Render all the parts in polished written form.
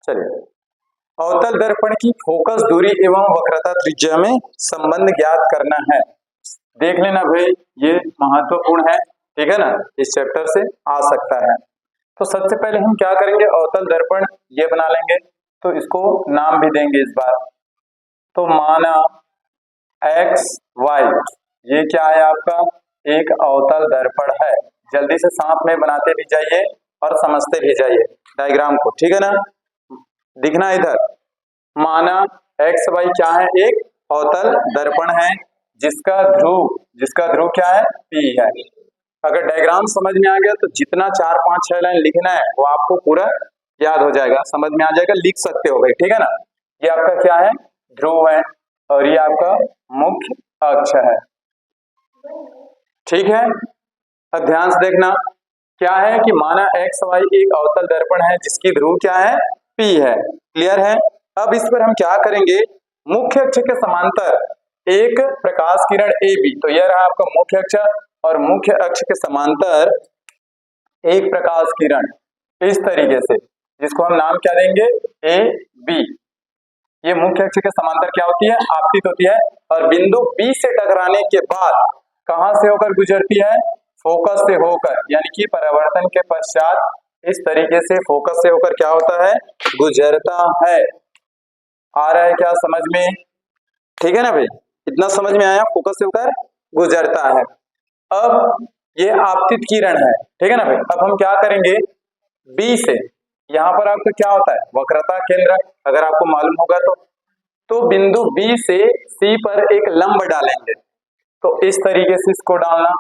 चलिए, अवतल दर्पण की फोकस दूरी एवं वक्रता त्रिज्या में संबंध ज्ञात करना है। देख लेना भाई, ये महत्वपूर्ण है, ठीक है ना, इस चैप्टर से आ सकता है। तो सबसे पहले हम क्या करेंगे, अवतल दर्पण ये बना लेंगे, तो इसको नाम भी देंगे इस बार। तो माना एक्स वाई, ये क्या है आपका, एक अवतल दर्पण है। जल्दी से साथ में बनाते भी जाइए और समझते भी जाइए डायग्राम को, ठीक है ना। दिखना इधर, माना एक्स वाई क्या है, एक अवतल दर्पण है जिसका ध्रुव क्या है, पी है। अगर डायग्राम समझ में आ गया तो जितना 4 5 6 लाइन लिखना है वो आपको पूरा याद हो जाएगा, समझ में आ जाएगा, लिख सकते हो भाई, ठीक है ना। ये आपका क्या है, ध्रुव है, और ये आपका मुख्य अक्ष है, ठीक है। अब ध्यान से देखना, क्या है कि माना एक्स वाई एक अवतल दर्पण है जिसकी ध्रुव क्या है, पी है, क्लियर है। अब इस पर हम क्या करेंगे, मुख्य अक्ष के समांतर एक प्रकाश किरण ए बी, तो यह रहा आपका मुख्य अक्ष, और मुख्य अक्ष के समांतर एक प्रकाश किरण इस तरीके से, जिसको हम नाम क्या देंगे, ए बी। ये मुख्य अक्ष के समांतर क्या होती है, आपतित होती है, और बिंदु बी से टकराने के बाद कहां से होकर गुजरती है, फोकस से होकर, यानी कि परावर्तन के पश्चात इस तरीके से फोकस से होकर क्या होता है, गुजरता है। आ रहा है क्या समझ में, ठीक है ना भाई, इतना समझ में आया, फोकस से होकर गुजरता है। अब ये आपतित किरण है, ठीक है ना भाई। अब हम क्या करेंगे, बी से, यहाँ पर आपका क्या होता है, वक्रता केंद्र, अगर आपको मालूम होगा तो बिंदु बी से सी पर एक लंब डालेंगे। तो इस तरीके से इसको डालना,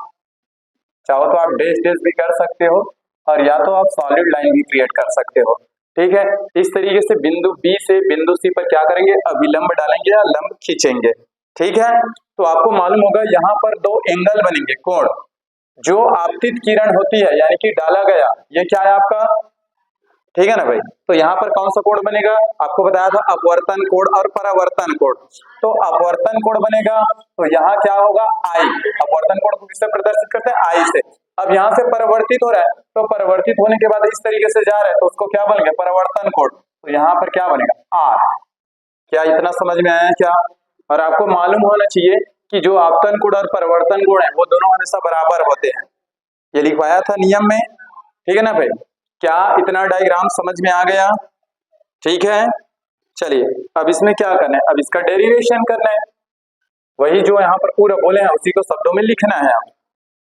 चाहो तो आप डैश डैश भी कर सकते हो, और या तो आप सॉलिड लाइन भी क्रिएट कर सकते हो, ठीक है। इस तरीके से बिंदु बी से बिंदु सी पर क्या करेंगे, अभिलंब डालेंगे या लंब खींचेंगे, ठीक है। तो आपको मालूम होगा यहाँ पर दो एंगल बनेंगे, कोण। जो आपतित किरण होती है यानी कि डाला गया, ये क्या है आपका, ठीक है ना भाई। तो यहाँ पर कौन सा कोण बनेगा, आपको बताया था अपवर्तन कोण और परावर्तन कोण। तो अपवर्तन कोण बनेगा, तो यहाँ क्या होगा, आई। अपवर्तन कोण को किससे प्रदर्शित करते हैं, आई से। अब यहाँ से परावर्तित हो रहा है, तो परावर्तित होने के बाद इस तरीके से जा रहा है, तो उसको क्या बन गया, परावर्तन कोण। तो यहाँ पर क्या बनेगा, आर। क्या इतना समझ में आया क्या। और आपको मालूम होना चाहिए कि जो आपतन कोण और परिवर्तन कोण है वो दोनों हमेशा बराबर होते हैं, ये लिखवाया था नियम में, ठीक है ना भाई। क्या इतना डायग्राम समझ में आ गया, ठीक है। चलिए, अब इसमें क्या करना है, अब इसका डेरिवेशन करना है, वही जो यहाँ पर पूरा बोले हैं उसी को शब्दों में लिखना है।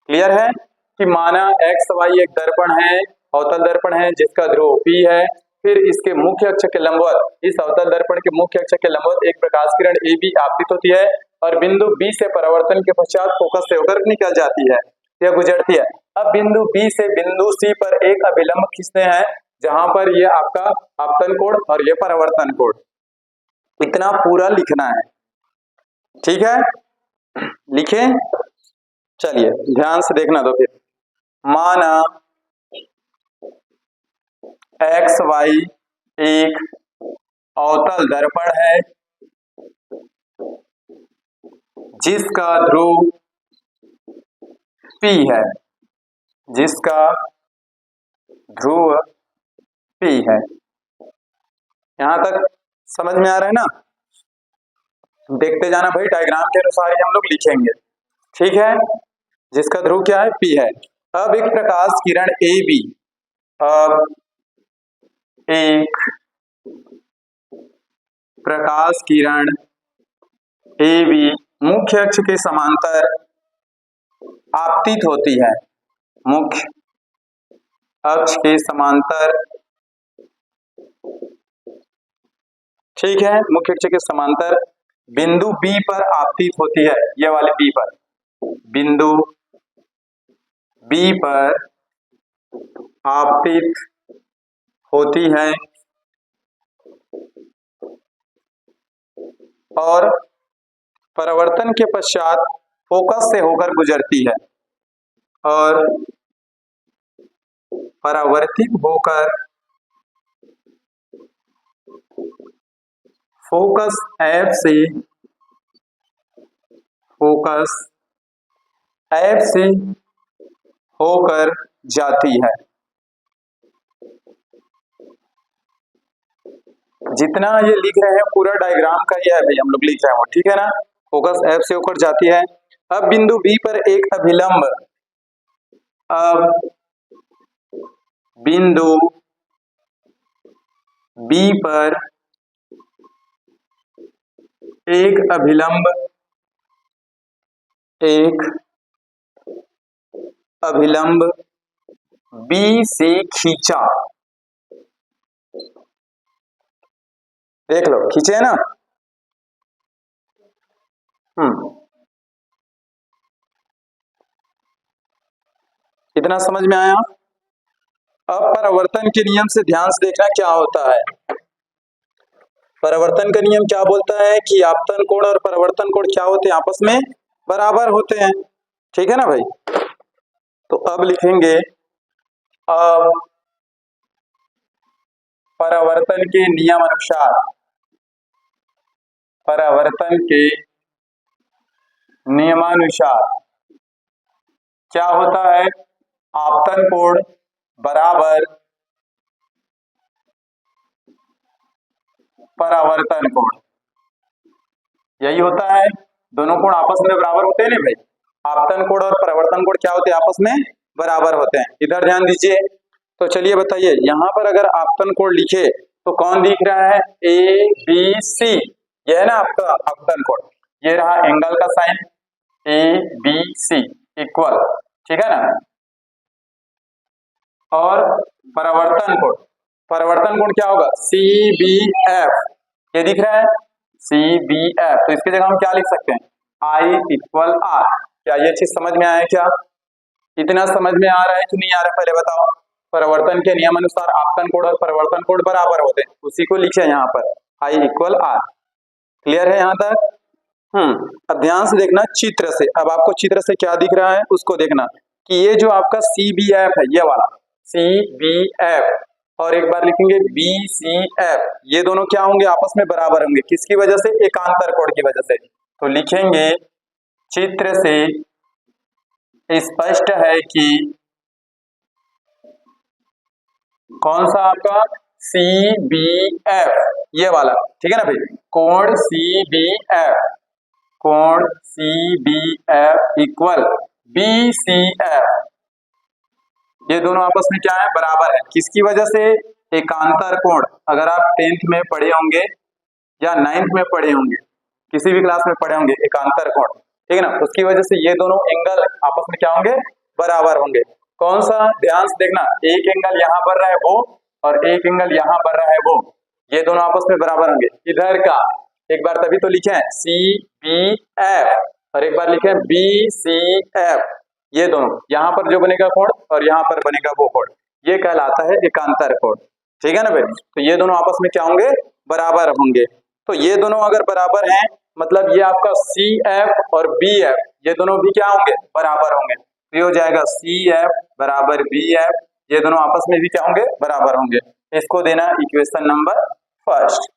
क्लियर है कि माना एक्स वाई एक दर्पण है, अवतल दर्पण है जिसका ध्रुव पी है, फिर इसके मुख्य अक्ष के लंबवत, इस अवतल दर्पण के मुख्य अक्ष के लंबवत एक प्रकाश किरण ए बी आपतित होती है, और बिंदु बी से परावर्तन के पश्चात फोकस से होकर निकल जाती है या गुजरती है। अब बिंदु बी से बिंदु सी पर एक अभिलंब खींचते हैं, जहां पर ये आपका आपतन कोण और ये परावर्तन कोण, इतना पूरा लिखना है, ठीक है। लिखे, चलिए ध्यान से देखना। तो फिर माना एक्स वाई एक अवतल दर्पण है जिसका ध्रुव पी है, जिसका ध्रुव पी है। यहां तक समझ में आ रहा है ना, देखते जाना भाई, डायग्राम के अनुसार ही हम लोग लिखेंगे, ठीक है। जिसका ध्रुव क्या है, पी है। अब एक प्रकाश किरण ए बी, अब एक प्रकाश किरण ए बी मुख्य अक्ष के समांतर आपतित होती है, मुख्य अक्ष के समांतर, ठीक है, मुख्य अक्ष के समांतर बिंदु बी पर आपतित होती है, ये वाले बी पर, बिंदु बी पर आपतित होती है, और परावर्तन के पश्चात फोकस से होकर गुजरती है, और परावर्तित होकर फोकस एफ से, फोकस एफ से होकर जाती है। जितना ये लिख रहे हैं पूरा डायग्राम का ही है भाई, हम लोग लिख रहे हैं वो, ठीक है ना। फोकस F से होकर जाती है। अब बिंदु B पर एक अभिलंब, अब बिंदु B पर एक अभिलंब B से खींचा, देख लो खींचे है ना। इतना समझ में आया। अब परावर्तन के नियम से ध्यान से देखना क्या होता है। परावर्तन का नियम क्या बोलता है कि आपतन कोण और परावर्तन कोण क्या होते हैं, आपस में बराबर होते हैं, ठीक है ना भाई। तो अब लिखेंगे, अब परावर्तन के नियम अनुसार, परावर्तन के नियमानुसार क्या होता है, आपतन कोण बराबर परावर्तन कोण, यही होता है। दोनों कोण आपस में बराबर होते हैं ना भाई। आपतन कोण और परावर्तन कोण क्या होते हैं, आपस में बराबर होते हैं। इधर ध्यान दीजिए। तो चलिए बताइए, यहां पर अगर आपतन कोण लिखे तो कौन दिख रहा है, ABC, यह है ना आपका आपतन कोण। ये रहा एंगल का साइन ABC इक्वल, ठीक है ना। और परावर्तन कोण, परावर्तन कोण क्या होगा, CBF, ये दिख रहा है CBF। तो इसकी जगह हम क्या लिख सकते हैं, I इक्वल R। क्या ये चीज समझ में आया क्या, इतना समझ में आ रहा है कि नहीं आ रहा, पहले बताओ। परावर्तन के नियम अनुसार आपतन कोण और परावर्तन कोण बराबर होते हैं, उसी को लिखे यहाँ पर I इक्वल R। क्लियर है यहाँ तक। अब ध्यान से देखना चित्र से। अब आपको चित्र से क्या दिख रहा है उसको देखना कि ये जो आपका CBF है, ये वाला CBF, और एक बार लिखेंगे BCF, ये दोनों क्या होंगे, आपस में बराबर होंगे। किसकी वजह से, एकांतर कोण की वजह से। तो लिखेंगे चित्र से स्पष्ट है कि कौन सा आपका CBF, ये वाला, ठीक है ना भाई, कोण CBF, कोण CBF इक्वल BCF, ये दोनों आपस में क्या है, बराबर है। किसकी वजह से, एकांतर कोण। अगर आप 10th में पढ़े होंगे या 9th में पढ़े होंगे, किसी भी क्लास में पढ़े होंगे, एकांतर कोण, ठीक है ना, उसकी वजह से ये दोनों एंगल आपस में क्या होंगे, बराबर होंगे। कौन सा, ध्यान से देखना, एक एंगल यहाँ बढ़ रहा है वो, और एक एंगल यहाँ बढ़ रहा है वो, ये दोनों आपस में बराबर होंगे। इधर का एक बार तभी तो लिखे हैं CBF, और एक बार लिखे BCF, ये दोनों यहाँ पर जो बनेगा कोण और यहाँ पर बनेगा वो कोण, ये कहलाता है एकांतर कोण, ठीक है ना भाई। तो ये दोनों आपस में क्या होंगे, बराबर होंगे। तो ये दोनों अगर बराबर हैं, मतलब ये आपका CF और BF, ये दोनों भी क्या होंगे, बराबर होंगे। तो ये हो जाएगा CF बराबर BF, ये दोनों आपस में भी क्या होंगे, बराबर होंगे। इसको देना इक्वेशन नंबर फर्स्ट।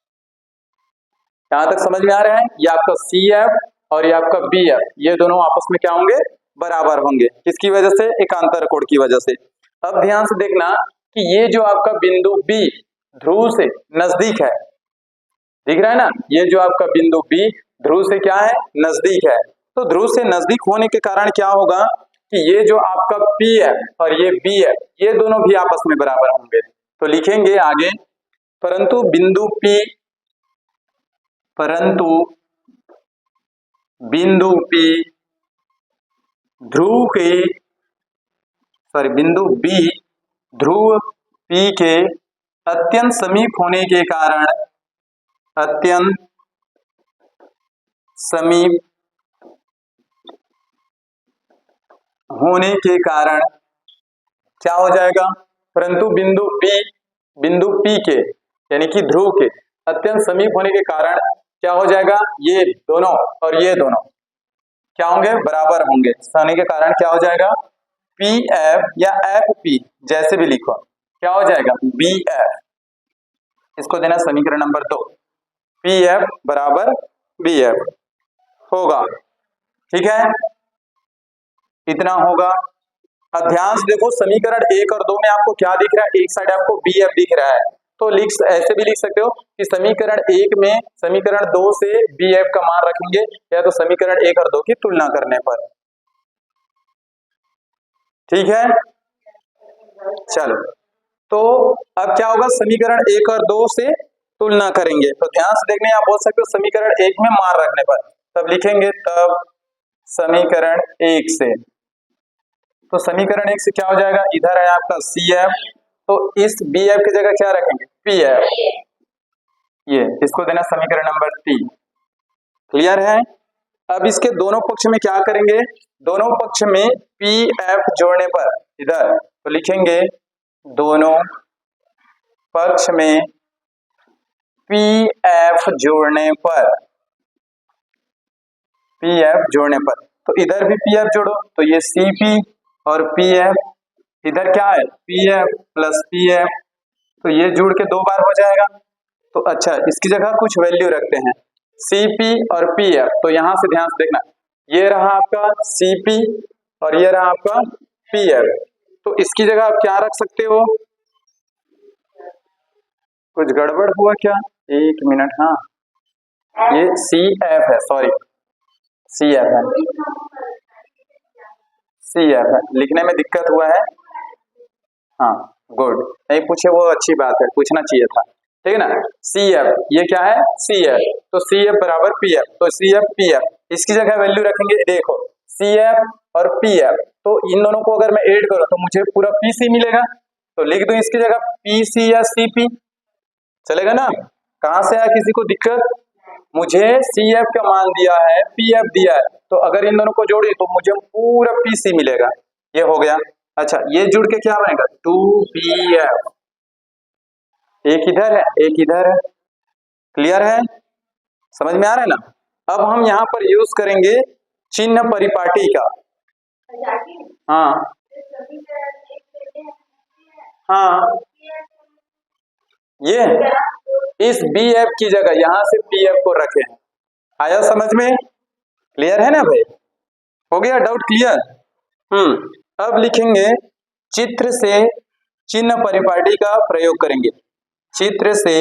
यहां तक समझ में आ रहा है, ये आपका CF और ये आपका BF, ये दोनों आपस में क्या होंगे, बराबर होंगे। किसकी वजह से, एकांतर कोण की वजह से। अब ध्यान से देखना कि ये जो आपका बिंदु B ध्रुव से नजदीक है, दिख रहा है ना, ये जो आपका बिंदु B ध्रुव से क्या है, नजदीक है। तो ध्रुव से नजदीक होने के कारण क्या होगा कि ये जो आपका PF और ये BF, ये दोनों भी आपस में बराबर होंगे। तो लिखेंगे आगे, परंतु बिंदु P ध्रुव के, बिंदु B ध्रुव P के अत्यंत समीप होने के कारण, अत्यंत समीप होने के कारण क्या हो जाएगा, परंतु बिंदु P के यानी कि ध्रुव के अत्यंत समीप होने के कारण क्या हो जाएगा, ये दोनों और ये दोनों क्या होंगे, बराबर होंगे। होने के कारण क्या हो जाएगा, PF या FP, जैसे भी लिखो, क्या हो जाएगा, BF। इसको देना समीकरण नंबर 2, PF बराबर BF होगा, ठीक है, इतना होगा। अब ध्यान से देखो, समीकरण 1 और 2 में आपको क्या दिख रहा है, एक साइड आपको BF दिख रहा है, तो ऐसे भी लिख सकते हो कि समीकरण 1 में समीकरण 2 से BF का मान रखेंगे, या तो समीकरण 1 और 2 की तुलना करने पर। ठीक है, चलो तो अब क्या होगा, समीकरण 1 और 2 से तुलना करेंगे। तो ध्यान से देखने, आप बोल सकते हो समीकरण 1 में मान रखने पर, तब लिखेंगे तब समीकरण 1 से, तो समीकरण 1 से क्या हो जाएगा, इधर है आपका CF, तो इस BF की जगह क्या रखेंगे, PF, ये इसको देना समीकरण नंबर 3। क्लियर है। अब इसके दोनों पक्ष में क्या करेंगे, दोनों पक्ष में PF जोड़ने पर, इधर तो लिखेंगे दोनों पक्ष में PF जोड़ने पर, PF जोड़ने पर, तो इधर भी PF जोड़ो, तो ये CP और PF, इधर क्या है PF प्लस PF, तो ये जुड़ के 2 बार हो जाएगा। तो अच्छा, इसकी जगह कुछ वैल्यू रखते हैं, CP और PF, तो यहां से ध्यान से देखना, ये रहा आपका CP और ये रहा आपका PF, तो इसकी जगह आप क्या रख सकते हो, कुछ गड़बड़ हुआ क्या, 1 मिनट, हाँ ये CF है, सॉरी CF है, CF है, लिखने में दिक्कत हुआ है, हाँ गुड, नहीं पूछे वो अच्छी बात है, पूछना चाहिए था, ठीक है ना। CF, ये क्या है CF, तो CF बराबर PF, तो CF PF, इसकी जगह वैल्यू रखेंगे, देखो CF और PF, तो इन दोनों को अगर मैं ऐड करूं तो मुझे पूरा PC मिलेगा, तो लिख दूं इसकी जगह PC या CP, चलेगा ना। कहां से आया किसी को दिक्कत, मुझे CF का मान दिया है, PF दिया है, तो अगर इन दोनों को जोड़े तो मुझे पूरा PC मिलेगा, ये हो गया। अच्छा, ये जुड़ के क्या बनेगा 2PF, एक इधर है एक इधर है, क्लियर है, समझ में आ रहा है ना। अब हम यहाँ पर यूज करेंगे चिन्ह परिपाटी का, हाँ हाँ, ये इस BF की जगह यहाँ से PF को रखें, आया समझ में, क्लियर है ना भाई, हो गया डाउट क्लियर। अब लिखेंगे चित्र से चिन्ह परिपाटी का प्रयोग करेंगे, चित्र से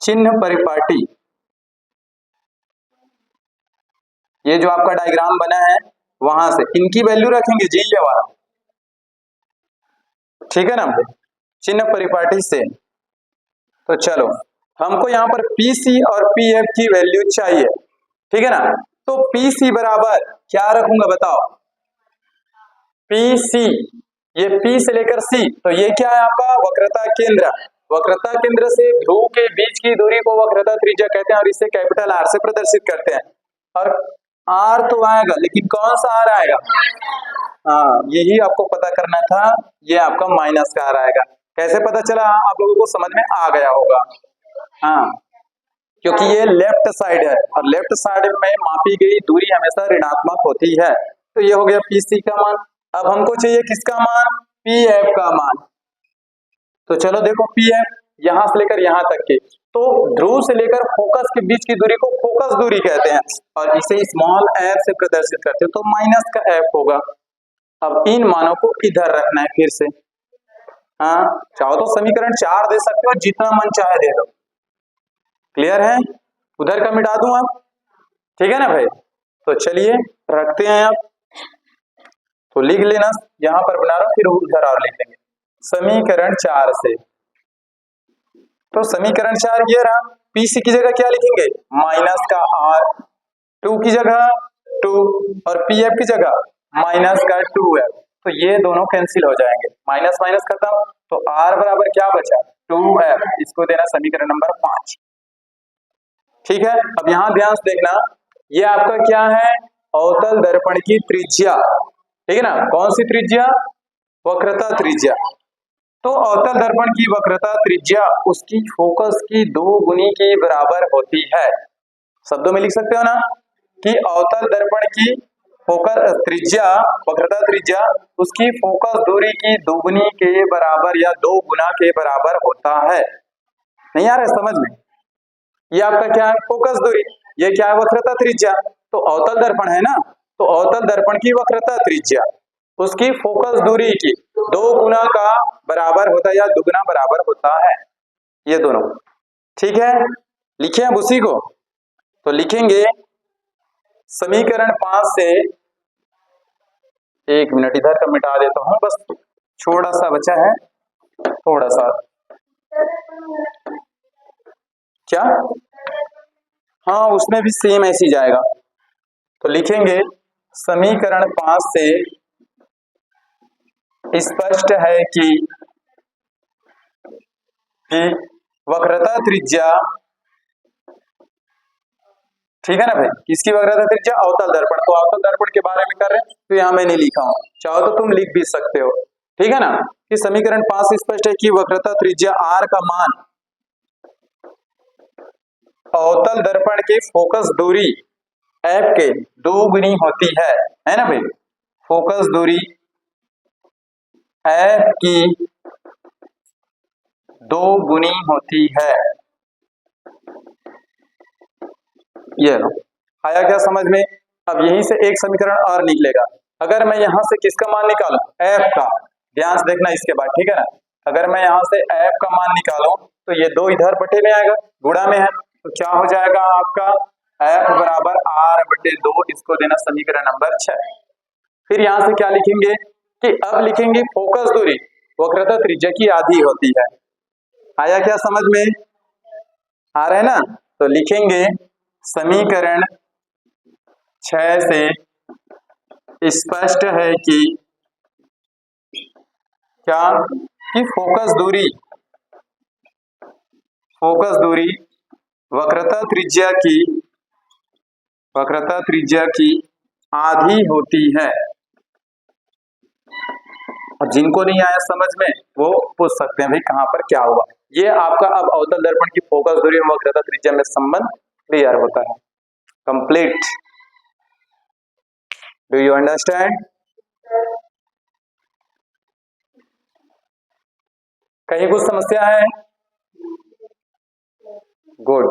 चिन्ह परिपाटी, ये जो आपका डायग्राम बना है वहां से इनकी वैल्यू रखेंगे जी, ये वाला, ठीक है ना भाई, चिन्ह परिपाटी से। तो चलो, हमको यहाँ पर PC और PF की वैल्यू चाहिए, ठीक है ना, तो PC बराबर क्या रखूंगा बताओ, PC, ये P से लेकर C, तो ये क्या है आपका वक्रता केंद्र, वक्रता केंद्र से ध्रुव के बीच की दूरी को वक्रता त्रिज्या कहते हैं, और इसे कैपिटल R से प्रदर्शित करते हैं, और R तो आएगा, लेकिन कौन सा R आएगा, हाँ यही आपको पता करना था, ये आपका माइनस का R आएगा, कैसे पता चला, आप लोगों को समझ में आ गया होगा, हाँ क्योंकि ये लेफ्ट साइड है, और लेफ्ट साइड में मापी गई दूरी हमेशा ऋणात्मक होती है, तो ये हो गया PC का मान। अब हमको चाहिए किसका मान, PF का मान, तो चलो देखो PF यहां से लेकर यहां तक के, तो ध्रुव से लेकर फोकस के बीच की दूरी को फोकस दूरी कहते हैं, और इसे स्मॉल f से प्रदर्शित करते हैं, तो माइनस का f होगा। अब इन मानों को इधर रखना है फिर से, हाँ चाहो तो समीकरण 4 दे सकते हो, जितना मन चाहे दे दो, क्लियर है, उधर का मिटा दूं आप, ठीक है ना भाई। तो चलिए रखते हैं आप, तो लिख लेना, यहां पर बना रहा हूं, फिर उधर और लिख लेंगे समीकरण 4 से, तो समीकरण 4 ये रहा, PC की जगह क्या लिखेंगे माइनस का R, 2 की जगह 2, और PF की जगह माइनस का 2F, तो ये दोनों कैंसिल हो जाएंगे, माइनस माइनस खत्म, तो R बराबर क्या बचा 2F, इसको देना समीकरण नंबर 5, ठीक है। अब यहां ध्यान से देखना, ये आपका क्या है अवतल दर्पण की त्रिज्या, ठीक है ना, कौन सी त्रिज्या, वक्रता त्रिज्या, तो अवतल दर्पण की वक्रता त्रिज्या उसकी फोकस की 2 गुनी के बराबर होती है, शब्दों में लिख सकते हो ना कि अवतल दर्पण की फोकस त्रिज्या, वक्रता त्रिज्या उसकी फोकस दूरी की 2 गुनी के बराबर या 2 गुना के बराबर होता है, नहीं आ रहा है समझ में, ये आपका क्या है फोकस दूरी, ये क्या है वक्रता त्रिज्या, तो अवतल दर्पण है ना, तो अवतल दर्पण की वक्रता त्रिज्या उसकी फोकस दूरी की 2 गुना का बराबर होता है या दुगना बराबर होता है, ये दोनों। ठीक है, लिखे अब उसी को, तो लिखेंगे समीकरण 5 से, एक मिनट इधर का मिटा देता हूं, बस थोड़ा सा बचा है, थोड़ा सा, क्या, हाँ उसमें भी सेम ऐसे ही जाएगा। तो लिखेंगे समीकरण 5 से स्पष्ट है कि वक्रता त्रिज्या, ठीक है ना भाई, किसकी वक्रता त्रिज्या, अवतल दर्पण। तो अवतल दर्पण के बारे में कर रहे हैं, तो यहां मैं नहीं लिखा हूं, चाहो तो तुम लिख भी सकते हो, ठीक है ना, कि समीकरण 5 से स्पष्ट है कि वक्रता त्रिज्या r का मान अवतल दर्पण की फोकस दूरी f के 2 गुनी होती है ना भाई, फोकस दूरी f की 2 गुनी होती है। ये लो, आया क्या समझ में। अब यहीं से एक समीकरण और निकलेगा, अगर मैं यहां से किसका मान निकालूं, f का, ध्यान से देखना इसके बाद, ठीक है ना, अगर मैं यहां से f का मान निकालूं तो ये 2 इधर बटे में आएगा, गुणा में है, तो क्या हो जाएगा आपका f बराबर r बटे 2, इसको देना समीकरण नंबर 6। फिर यहां से क्या लिखेंगे कि अब लिखेंगे फोकस दूरी वक्रता त्रिज्या की आधी होती है। आया क्या समझ में, आ रहा है ना, तो लिखेंगे समीकरण 6 से स्पष्ट है कि क्या, कि फोकस दूरी वक्रता त्रिज्या की आधी होती है। और जिनको नहीं आया समझ में वो पूछ सकते हैं भाई कहां पर क्या हुआ। ये आपका अब अवतल दर्पण की फोकस दूरी और वक्रता त्रिज्या में संबंध क्लियर होता है, कंप्लीट। डू यू अंडरस्टैंड, कहीं कुछ समस्या है, गुड।